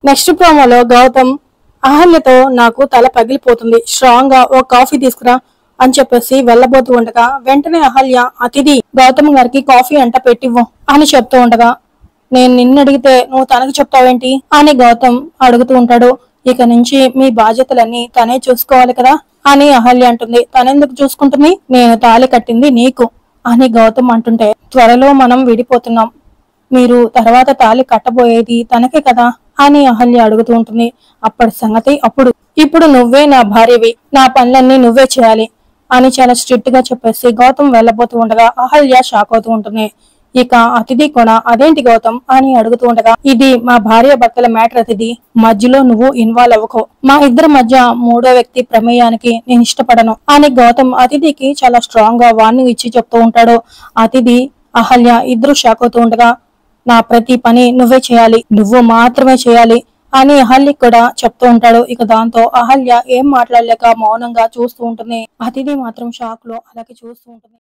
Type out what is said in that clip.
Next ప్రోమోలో గౌతమ్ అహల్యతో నాకు తల పగిలిపోతుంది, స్ట్రాంగ్ గా ఓ కాఫీ తీసుకురా అని చెప్పేసి వెళ్ళబోతూ ఉండగా వెంటనే అహల్య అతిథి గౌతమ్ గారికి కాఫీ అంట పెట్టివ్వు అని చెప్తూ ఉండగా నేను నిన్ను అడిగితే నువ్వు తనకు చెప్తావేంటి అని గౌతమ్ అడుగుతూ ఉంటాడు. ఇక నుంచి మీ బాధ్యతలన్నీ తనే చూసుకోవాలి కదా అని అహల్య అంటుంది. తనెందుకు చూసుకుంటుంది, నేను తాళి కట్టింది నీకు అని గౌతమ్ అంటుంటే త్వరలో మనం విడిపోతున్నాం, మీరు తర్వాత తాళి కట్టబోయేది తనకే కదా అని అహల్య అడుగుతూ ఉంటుంది. అప్పటి సంగతి అప్పుడు, ఇప్పుడు నువ్వే నా భార్యవి, నా పనులన్నీ నువ్వే చేయాలి అని చాలా స్ట్రిక్ట్ గా చెప్పేసి గౌతమ్ వెళ్ళబోతూ ఉండగా అహల్య షాక్ అవుతూ ఉంటుంది. ఇక అతిథి కూడా అదేంటి గౌతమ్ అని అడుగుతూ ఉండగా ఇది మా భార్య భర్తల మ్యాటర్ అతిథి, మధ్యలో నువ్వు ఇన్వాల్వ్ అవ్వకు, మా ఇద్దరి మధ్య మూడో వ్యక్తి ప్రమేయానికి నేను ఇష్టపడను అని గౌతమ్ అతిథికి చాలా స్ట్రాంగ్ గా వార్నింగ్ ఇచ్చి చెప్తూ ఉంటాడు. అతిథి అహల్య ఇద్దరు షాక్ అవుతూ ఉండగా నా ప్రతి పని నువ్వే చేయాలి, నువ్వు మాత్రమే చేయాలి అని అహల్య కూడా చెప్తూ ఉంటాడు. ఇక దాంతో అహల్య ఏం మాట్లాడలేక మౌనంగా చూస్తూ ఉంటుంది. అతిథి మాత్రం షాక్ లో అలాగే చూస్తూ ఉంటుంది.